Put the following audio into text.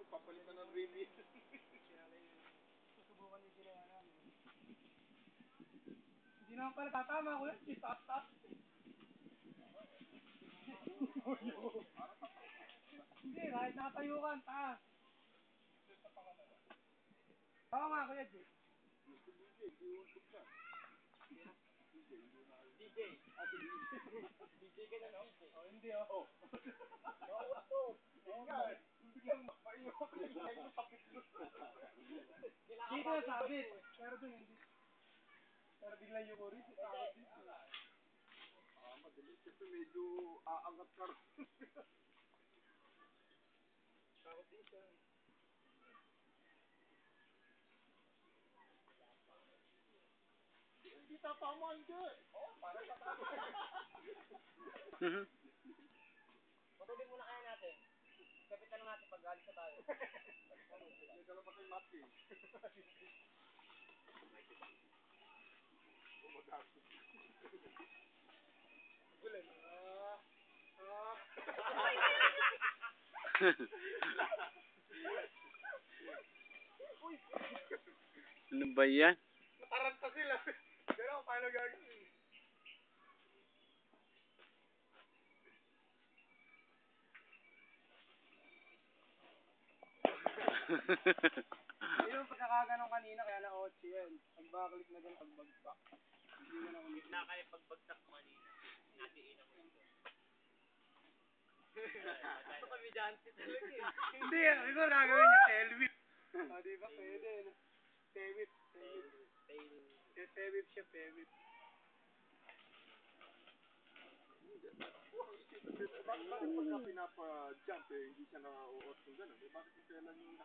Papalitan ng release. Susubukan yung ginawa namin. Hindi naman pala tatama ko yan. Taas-taas. Hindi, kahit nakatayo ka, taas. Oo nga, Kuya Jay. DJ. DJ ka na noon. Oh, hindi oh. Dito na sabit. Pero dun hindi. Pero bigla yung uri. Madali. Kasi medyo aangat ka rin. Takot din siya. Hindi tatamaan ka. Oo, parang tatamaan. Matulin muna kaya natin. Kapitan na natin pag galis na tayo. May dala pa kayong mask eh. Gulan. Ano ba yan? Nataranta sila. Pero paano gagawin? Yung pagkakaganong kanina kaya na 8 yan. Pagbaklik na din pagbagsak. Hindi na ako Na kaya pagbagsak mo kanina. Natiinan mo ito. Ito kami dante talaga eh. Hindi, siguro gagawin niya tail whip. Ah, di ba? Pwede. Tail whip. Tail whip siya, tail whip. Bakit pagka pinapa-jump eh, hindi siya na-uot yung gano'n? Eh, bakit yung kailan yung